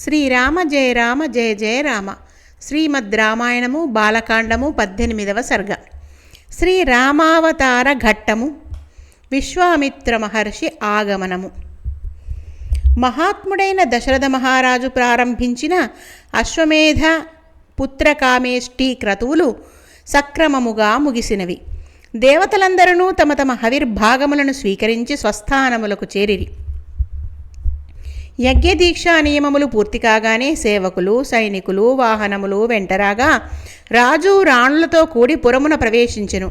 శ్రీరామ జయ రామ జయ జయ రామ. శ్రీమద్ రామాయణము బాలకాండము 18వ సర్గ. శ్రీరామావతార ఘట్టము. విశ్వామిత్ర మహర్షి ఆగమనము. మహాత్ముడైన దశరథ మహారాజు ప్రారంభించిన అశ్వమేధ పుత్రకామేష్టి క్రతువులు సక్రమముగా ముగిసినవి. దేవతలందరూ తమ తమ హవిర్భాగములను స్వీకరించి స్వస్థానములకు చేరిరి. యజ్ఞదీక్షా నియమములు పూర్తి కాగానే సేవకులు, సైనికులు, వాహనములు వెంటరాగా రాజు రాణులతో కూడి పురమున ప్రవేశించెను.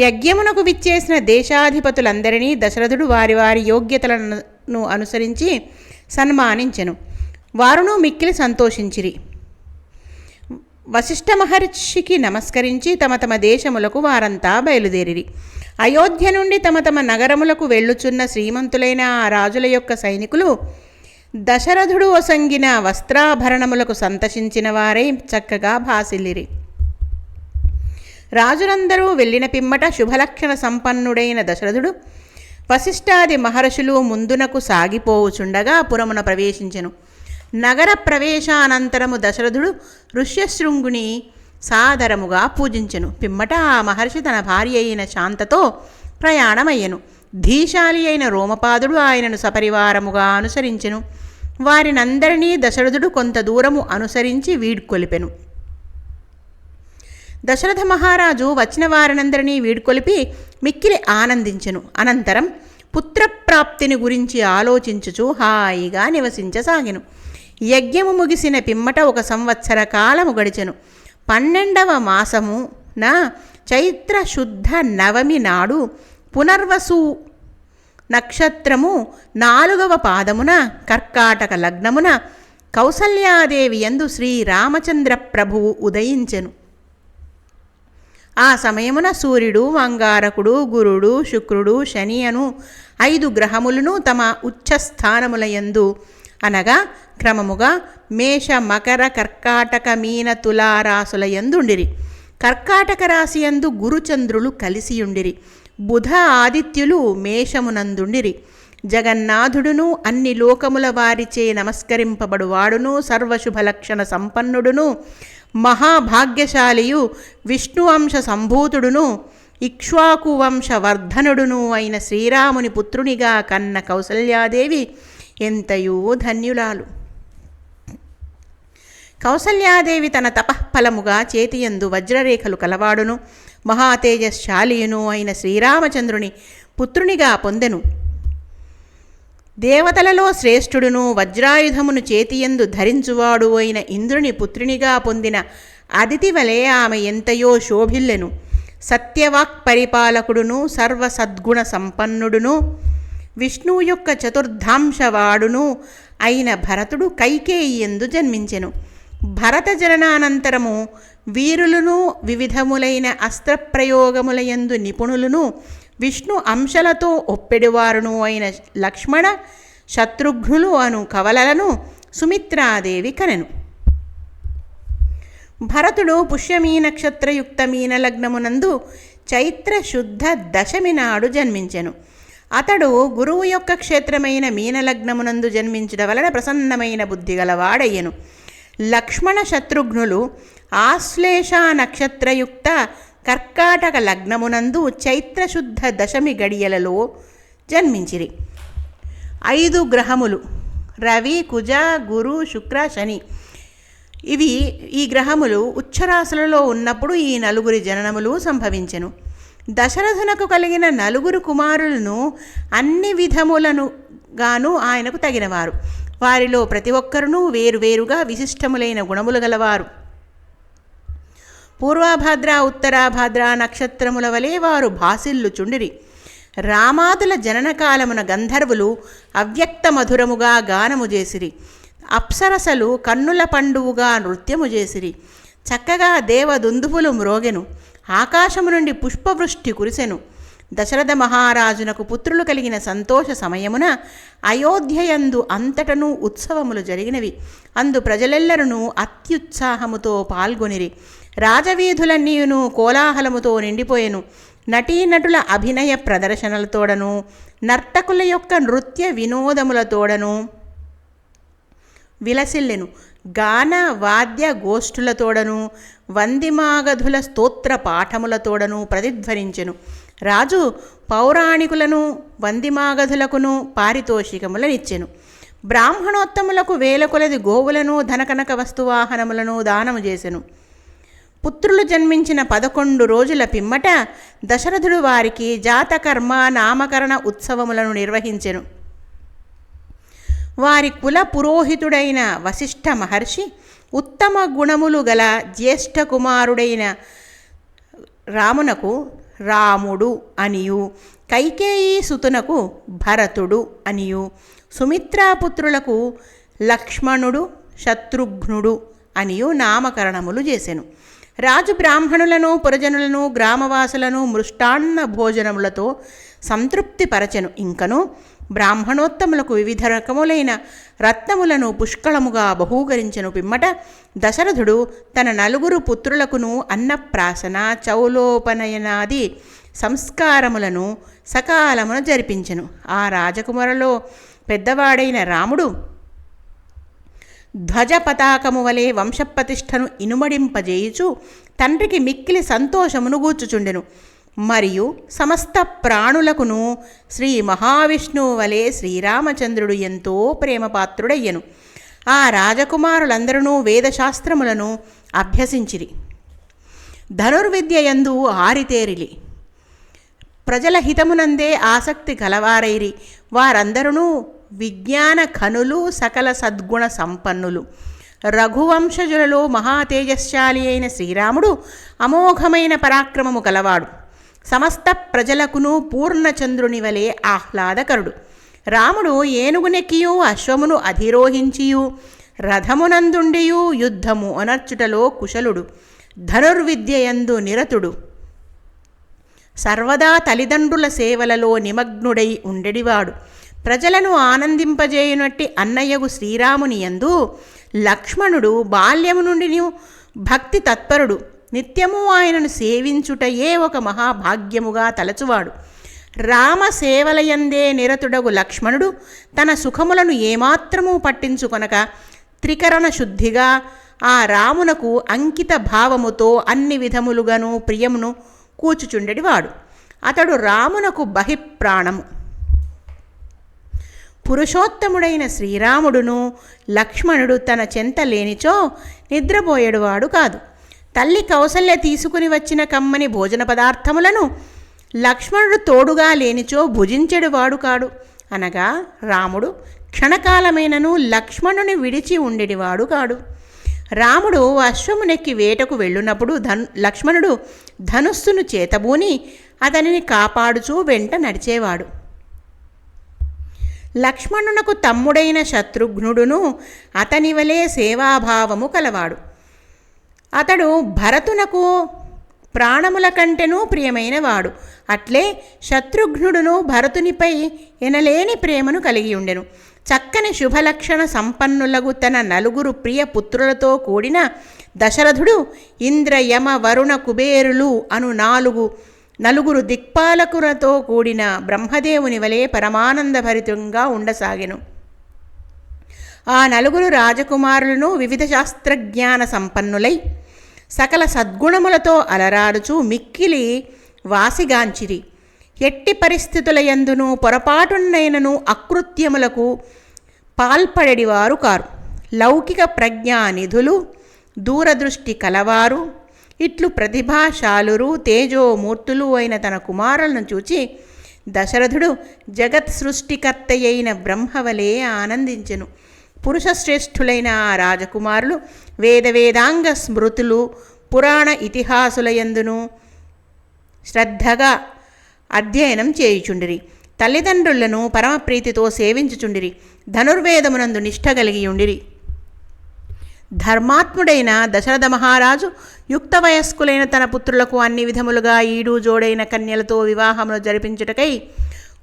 యజ్ఞమునకు విచ్చేసిన దేశాధిపతులందరినీ దశరథుడు వారి వారి యోగ్యతలను అనుసరించి సన్మానించెను. వారును మిక్కిలి సంతోషించిరి. వశిష్ఠ మహర్షికి నమస్కరించి తమ తమ దేశములకు వారంతా బయలుదేరిరి. అయోధ్య నుండి తమ తమ నగరములకు వెళ్ళుచున్న శ్రీమంతులైన ఆ రాజుల యొక్క సైనికులు దశరథుడు ఒసంగిన వస్త్రాభరణములకు సంతసించిన వారై చక్కగా భాసిల్లిరి. రాజులందరూ వెళ్ళిన పిమ్మట శుభలక్షణ సంపన్నుడైన దశరథుడు వశిష్ఠాది మహర్షులు ముందునకు సాగిపోవుచుండగా పురమున ప్రవేశించెను. నగర ప్రవేశానంతరము దశరథుడు ఋష్యశృంగుని సాదరముగా పూజించెను. పిమ్మట ఆ మహర్షి తన భార్య అయిన శాంతతో ప్రయాణమయ్యెను. ధీశాలి అయిన రోమపాదుడు ఆయనను సపరివారముగా అనుసరించెను. వారినందరినీ దశరథుడు కొంత దూరము అనుసరించి వీడ్కొలిపెను. దశరథ మహారాజు వచ్చిన వారినందరినీ వీడ్కొలిపి మిక్కిలి ఆనందించెను. అనంతరం పుత్రప్రాప్తిని గురించి ఆలోచించుచు హాయిగా నివసించసాగెను. యజ్ఞము ముగిసిన పిమ్మట 1 సంవత్సర కాలము గడిచెను. 12వ మాసమున చైత్ర శుద్ధ నవమి నాడు పునర్వసు నక్షత్రము 4వ పాదమున కర్కాటక లగ్నమున కౌసల్యాదేవి యందు శ్రీరామచంద్ర ప్రభువు ఉదయించెను. ఆ సమయమున సూర్యుడు, అంగారకుడు, గురుడు, శుక్రుడు, శని అను 5 గ్రహములను తమ ఉచ్చస్థానముల యందు అనగా క్రమముగా మేష, మకర, కర్కాటక, మీన, తులారాసుల యందుండిరి. కర్కాటక రాశి యందు గురుచంద్రులు కలిసియుండిరి. బుధ ఆదిత్యులు మేషమునందుండిరి. జగన్నాథుడును అన్ని లోకముల వారిచే నమస్కరింపబడువాడును సర్వశుభలక్షణ సంపన్నుడును మహాభాగ్యశాలియు విష్ణు వంశ సంభూతుడును ఇక్ష్వాకు వంశవర్ధనుడును అయిన శ్రీరాముని పుత్రునిగా కన్న కౌసల్యాదేవి ఎంతయో ధన్యులాలు. కౌసల్యాదేవి తన తపఃఫలముగా చేతియందు వజ్రరేఖలు కలవాడును మహాతేజశాలియును అయిన శ్రీరామచంద్రుని పుత్రునిగా పొందెను. దేవతలలో శ్రేష్ఠుడును వజ్రాయుధమును చేతియందు ధరించువాడు అయిన ఇంద్రుని పుత్రునిగా పొందిన అదితి వలె ఆమె ఎంతయో శోభిల్లెను. సత్యవాక్ పరిపాలకుడును సర్వసద్గుణ సంపన్నుడును విష్ణువు యొక్క చతుర్ధాంశవాడును అయిన భరతుడు కైకేయి యందు జన్మించెను. భరత జననానంతరము వీరులను వివిధములైన అస్త్రప్రయోగములయందు నిపుణులను విష్ణు అంశలతో ఒప్పెడివారును అయిన లక్ష్మణ, శత్రుఘ్నులు అను కవలలను సుమిత్రాదేవి కనెను. భరతుడు పుష్యమీ నక్షత్రయుక్త మీనలగ్నమునందు చైత్ర శుద్ధ దశమి నాడు జన్మించెను. అతడు గురువు యొక్క క్షేత్రమైన మీనలగ్నమునందు జన్మించడం వలన ప్రసన్నమైన బుద్ధి గలవాడయ్యను. లక్ష్మణ, శత్రుఘ్నులు ఆశ్లేష నక్షత్రయుక్త కర్కాటక లగ్నమునందు చైత్రశుద్ధ దశమి గడియలలో జన్మించిరి. 5 గ్రహములు రవి, కుజ, గురు, శుక్ర, శని ఈ గ్రహములు ఉచ్చరాశులలో ఉన్నప్పుడు ఈ 4 జననములు సంభవించెను. దశరథునకు కలిగిన 4 కుమారులను అన్ని విధములను గాను ఆయనకు తగినవారు. వారిలో ప్రతి ఒక్కరునూ వేరువేరుగా విశిష్టములైన గుణములు గలవారు. పూర్వాభాద్ర, ఉత్తరాభాద్ర నక్షత్రముల వలె వారు భాసిల్లుచుండిరి. రామాదుల జననకాలమున గంధర్వులు అవ్యక్త మధురముగా గానము చేసిరి. అప్సరసలు కన్నుల పండువుగా నృత్యము చేసిరి. చక్కగా దేవదుందుపులు మ్రోగెను. ఆకాశము నుండి పుష్పవృష్టి కురిసెను. దశరథ మహారాజునకు పుత్రులు కలిగిన సంతోష సమయమున అయోధ్యయందు అంతటను ఉత్సవములు జరిగినవి. అందు ప్రజలెల్లరూ అత్యుత్సాహముతో పాల్గొనిరి. రాజవీధులన్నీయును కోలాహలముతో నిండిపోయెను. నటీనటుల అభినయ ప్రదర్శనలతోడను నర్తకుల యొక్క నృత్య వినోదములతోడను విలసిల్లెను. గాన వాద్య గోష్ఠులతోడను వందిమాగధుల స్తోత్ర పాఠములతోడను ప్రతిధ్వనించెను. రాజు పౌరాణికులను వందిమాగధులకును పారితోషికములనిచ్చెను. బ్రాహ్మణోత్తములకు వేల కొలది గోవులను ధనకనక వస్తువాహనములను దానము చేసెను. పుత్రులు జన్మించిన 11 రోజుల పిమ్మట దశరథుడు వారికి జాతకర్మ నామకరణ ఉత్సవములను నిర్వహించెను. వారి కుల పురోహితుడైన వశిష్ఠ మహర్షి ఉత్తమ గుణములు గల జ్యేష్ఠ కుమారుడైన రామునకు రాముడు అనియు, కైకేయీ సుతునకు భరతుడు అనియు, సుమిత్రాపుత్రులకు లక్ష్మణుడు శత్రుఘ్నుడు అనియు నామకరణములు చేసెను. రాజు బ్రాహ్మణులను పురజనులను గ్రామవాసులను మృష్టాన్న భోజనములతో సంతృప్తి పరచెను. ఇంకను బ్రాహ్మణోత్తములకు వివిధ రకములైన రత్నములను పుష్కళముగా బహూకరించెను. పిమ్మట దశరథుడు తన 4 పుత్రులకును అన్నప్రాసన చౌలోపనయనాది సంస్కారములను సకాలమున జరిపించెను. ఆ రాజకుమారులో పెద్దవాడైన రాముడు ధ్వజ పతాకము వలె వంశప్రతిష్టను ఇనుమడింపజేయుచు తండ్రికి మిక్కిలి సంతోషమును గూర్చుచుండెను. మరియు సమస్త ప్రాణులకును శ్రీ మహావిష్ణువు వలె శ్రీరామచంద్రుడు ఎంతో ప్రేమపాత్రుడయ్యను. ఆ రాజకుమారులందరూ వేదశాస్త్రములను అభ్యసించిరి. ధనుర్విద్య యందు ఆరితేరిలి. ప్రజల హితమునందే ఆసక్తి కలవారైరి. వారందరూ విజ్ఞాన ఖనులు, సకల సద్గుణ సంపన్నులు. రఘువంశజులలో మహాతేజశాలి అయిన శ్రీరాముడు అమోఘమైన పరాక్రమము కలవాడు. సమస్త ప్రజలకును పూర్ణచంద్రుని వలె ఆహ్లాదకరుడు. రాముడు ఏనుగునెక్కియు అశ్వమును అధిరోహించియు రథమునందుండియు యుద్ధము అనర్చుటలో కుశలుడు. ధనుర్విద్యయందు నిరతుడు. సర్వదా తల్లిదండ్రుల సేవలలో నిమగ్నుడై ఉండెడివాడు. ప్రజలను ఆనందింపజేయునట్టి అన్నయ్యగు శ్రీరాముని యందు లక్ష్మణుడు బాల్యము నుండి భక్తి తత్పరుడు. నిత్యము ఆయనను సేవించుటయే ఒక మహాభాగ్యముగా తలచువాడు. రామ సేవలయందే నిరతుడగు లక్ష్మణుడు తన సుఖములను ఏమాత్రము పట్టించుకొనక త్రికరణ శుద్ధిగా ఆ రామునకు అంకిత భావముతో అన్ని విధములుగాను ప్రియమును కూచుచుండెడివాడు. అతడు రామునకు బహిప్రాణము. పురుషోత్తముడైన శ్రీరాముడును లక్ష్మణుడు తన చెంత లేనిచో నిద్రపోయేడువాడు కాదు. తల్లి కౌసల్య తీసుకుని వచ్చిన కమ్మని భోజన పదార్థములను లక్ష్మణుడు తోడుగా లేనిచో భుజించెడువాడు కాడు. అనగా రాముడు క్షణకాలమైనను లక్ష్మణుని విడిచి ఉండేటివాడు కాడు. రాముడు అశ్వమునెక్కి వేటకు వెళ్ళునప్పుడు లక్ష్మణుడు ధనుస్సును చేతబూని అతనిని కాపాడుచూ వెంట నడిచేవాడు. లక్ష్మణునకు తమ్ముడైన శత్రుఘ్నుడును అతని వలె సేవాభావము కలవాడు. అతడు భరతునకు ప్రాణముల కంటెనూ ప్రియమైనవాడు. అట్లే శత్రుఘ్నుడును భరతునిపై ఎనలేని ప్రేమను కలిగి ఉండెను. చక్కని శుభలక్షణ సంపన్నులగు తన 4 ప్రియ పుత్రులతో కూడిన దశరథుడు ఇంద్ర యమ వరుణ కుబేరులు అను 4 దిక్పాలకులతో కూడిన బ్రహ్మదేవుని వలె పరమానందభరితంగా ఉండసాగెను. ఆ 4 రాజకుమారులను వివిధ శాస్త్రజ్ఞాన సంపన్నులై సకల సద్గుణములతో అలరాడుచు మిక్కిలి వాసిగాంచిరి. ఎట్టి పరిస్థితుల యందును పొరపాటునైనను అకృత్యములకు పాల్పడేవారు కారు. లౌకిక ప్రజ్ఞానిధులు, దూరదృష్టి కలవారు, ఇట్లు ప్రతిభాశాలురు, తేజోమూర్తులు అయిన తన కుమారులను చూచి దశరథుడు జగత్ సృష్టికర్తయైన బ్రహ్మవలే ఆనందించెను. పురుషశ్రేష్ఠులైన ఆ రాజకుమారులు వేదాంగ స్మృతులు పురాణ ఇతిహాసులయందును శ్రద్ధగా అధ్యయనం చేయుచుండిరి. తల్లిదండ్రులను పరమప్రీతితో సేవించుచుండిరి. ధనుర్వేదమునందు నిష్ఠ కలిగి ఉండిరి. ధర్మాత్ముడైన దశరథ మహారాజు యుక్త వయస్కులైన తన పుత్రులకు అన్ని విధములుగా ఈడు జోడైన కన్యలతో వివాహములు జరిపించుటకై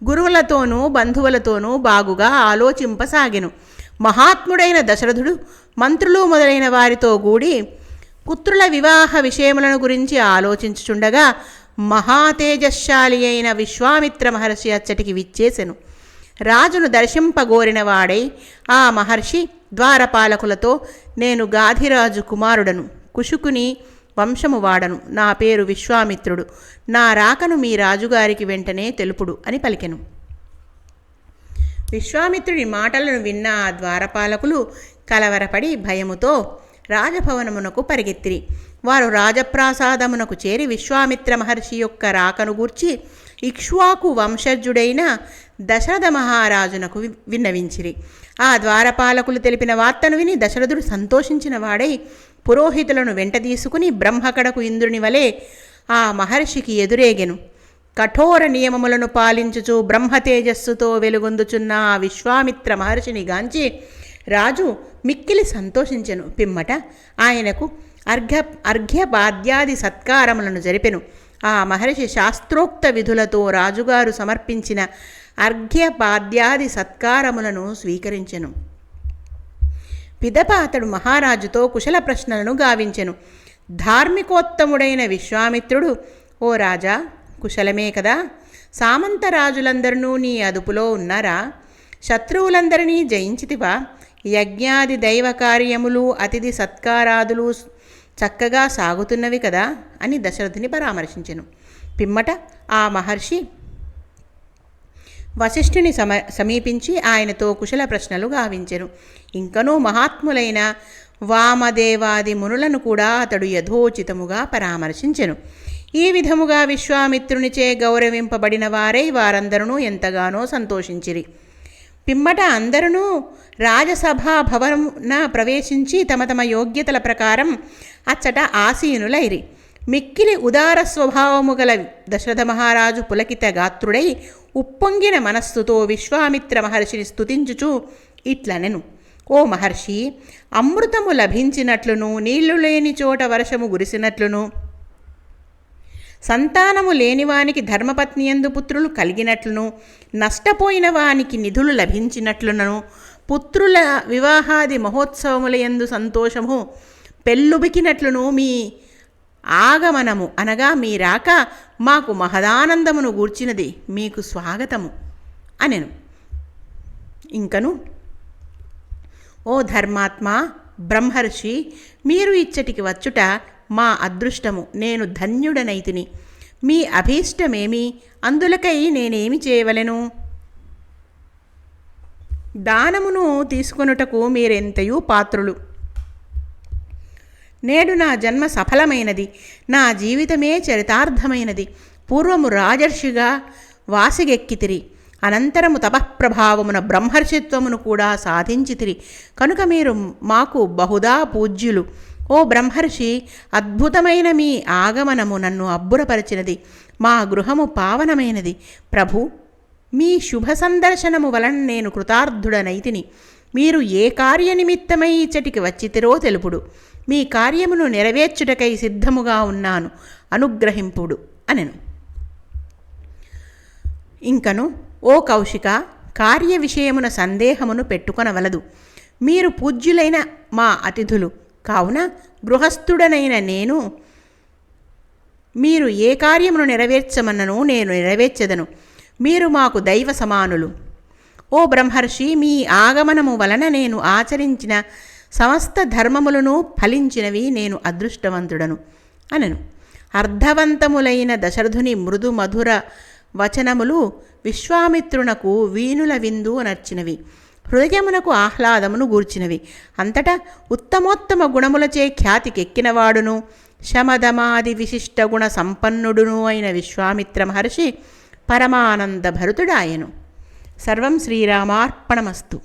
గురువులతోనూ బంధువులతోనూ బాగుగా ఆలోచింపసాగెను. మహాత్ముడైన దశరథుడు మంత్రులు మొదలైన వారితో కూడి పుత్రుల వివాహ విషయములను గురించి ఆలోచించుచుండగా మహాతేజశాలి అయిన విశ్వామిత్ర మహర్షి అచ్చటికి విచ్చేసెను. రాజును దర్శింపగోరిన వాడై ఆ మహర్షి ద్వారపాలకులతో, నేను గాధిరాజు కుమారుడను, కుశుకుని వంశము వాడను, నా పేరు విశ్వామిత్రుడు, నా రాకను మీ రాజుగారికి వెంటనే తెలుపుడు అని పలికెను. విశ్వామిత్రుడి మాటలను విన్న ఆ ద్వారపాలకులు కలవరపడి భయముతో రాజభవనమునకు పరిగెత్తిరి. వారు రాజప్రాసాదమునకు చేరి విశ్వామిత్ర మహర్షి యొక్క రాకను గూర్చి ఇక్ష్వాకు వంశజుడైన దశరథ మహారాజునకు విన్నవించిరి. ఆ ద్వారపాలకులు తెలిపిన వార్తను విని దశరథుడు సంతోషించిన వాడై పురోహితులను వెంట తీసుకుని బ్రహ్మకడకు ఇంద్రుని వలె ఆ మహర్షికి ఎదురేగెను. కఠోర నియమములను పాలించుచు బ్రహ్మతేజస్సుతో వెలుగొందుచున్న ఆ విశ్వామిత్ర మహర్షిని గాంచి రాజు మిక్కిలి సంతోషించెను. పిమ్మట ఆయనకు అర్ఘ్యపాద్యాది సత్కారములను జరిపెను. ఆ మహర్షి శాస్త్రోక్త విధులతో రాజుగారు సమర్పించిన అర్ఘ్యపాద్యాది సత్కారములను స్వీకరించెను. పిదప అతడు మహారాజుతో కుశల ప్రశ్నలను గావించెను. ధార్మికోత్తముడైన విశ్వామిత్రుడు, ఓ రాజా, కుశలమే కదా? సామంతరాజులందరూ నీ అదుపులో ఉన్నారా? శత్రువులందరినీ జయించితివా? యజ్ఞాది దైవ కార్యములు అతిథి సత్కారాదులు చక్కగా సాగుతున్నవి కదా అని దశరథుని పరామర్శించెను. పిమ్మట ఆ మహర్షి వశిష్ఠుని సమీపించి ఆయనతో కుశల ప్రశ్నలు గావించెను. ఇంకనూ మహాత్ములైన వామదేవాది మునులను కూడా అతడు యథోచితముగా పరామర్శించెను. ఈ విధముగా విశ్వామిత్రునిచే గౌరవింపబడిన వారై వారందరూ ఎంతగానో సంతోషించిరి. పిమ్మట అందరూ రాజసభా భవనమున ప్రవేశించి తమ తమ యోగ్యతల ప్రకారం అచ్చట ఆసీనులైరి. మిక్కిలి ఉదార స్వభావము గల దశరథ మహారాజు పులకిత గాత్రుడై ఉప్పొంగిన మనస్సుతో విశ్వామిత్ర మహర్షిని స్తుతించుచు ఇట్లనెను. ఓ మహర్షి, అమృతము లభించినట్లును, నీళ్లు లేని చోట వర్షము కురిసినట్లును, సంతానము లేనివానికి ధర్మపత్నియందు పుత్రులు కలిగినట్లును, నష్టపోయిన వానికి నిధులు లభించినట్లును, పుత్రుల వివాహాది మహోత్సవములయందు సంతోషము పెళ్ళుబికినట్లును మీ ఆగమనము అనగా మీ రాక మాకు మహదానందమును గూర్చినది. మీకు స్వాగతము అనెను. ఇంకను, ఓ ధర్మాత్మ, బ్రహ్మర్షి, మీరు ఇచ్చటికి వచ్చుట మా అదృష్టము. నేను ధన్యుడనైతిని. మీ అభీష్టమేమి? అందులకై నేనేమి చేయవలెను? దానమును తీసుకొనుటకు మీరెంతయూ పాత్రులు. నేడు నా జన్మ సఫలమైనది. నా జీవితమే చరితార్థమైనది. పూర్వము రాజర్షిగా వాసిగెక్కితిరి, అనంతరము తపఃప్రభావమున బ్రహ్మర్షిత్వమును కూడా సాధించితిరి. కనుక మీరు మాకు బహుదా పూజ్యులు. ఓ బ్రహ్మర్షి, అద్భుతమైన మీ ఆగమనము నన్ను అబ్బురపరిచినది. మా గృహము పావనమైనది. ప్రభు, మీ శుభ సందర్శనము వలన నేను కృతార్థుడనైతిని. మీరు ఏ కార్యనిమిత్తమై ఇచ్చటికి వచ్చితిరో తెలుపుడు. మీ కార్యమును నెరవేర్చుటకై సిద్ధముగా ఉన్నాను, అనుగ్రహింపుడు అనెను. ఇంకను, ఓ కౌశిక, కార్య విషయమున సందేహమును పెట్టుకొనవలదు. మీరు పూజ్యులైన మా అతిథులు కావున గృహస్థుడనైన నేను మీరు ఏ కార్యమును నెరవేర్చమన్నను నేను నెరవేర్చెదను. మీరు మాకు దైవ సమానులు. ఓ బ్రహ్మర్షి, మీ ఆగమనము వలన నేను ఆచరించిన సమస్త ధర్మములను ఫలించినవి. నేను అదృష్టవంతుడను అనెను. అర్థవంతములైన దశరథుని మృదు మధుర వచనములు విశ్వామిత్రునకు వీణుల విందు నర్చినవి, హృదయమునకు ఆహ్లాదమును గూర్చినవి. అంతటా ఉత్తమోత్తమ గుణములచే ఖ్యాతికెక్కినవాడును శమదమాది విశిష్ట గుణ సంపన్నుడును అయిన విశ్వామిత్ర మహర్షి పరమానంద భరితుడాయను. సర్వం శ్రీరామార్పణమస్తు.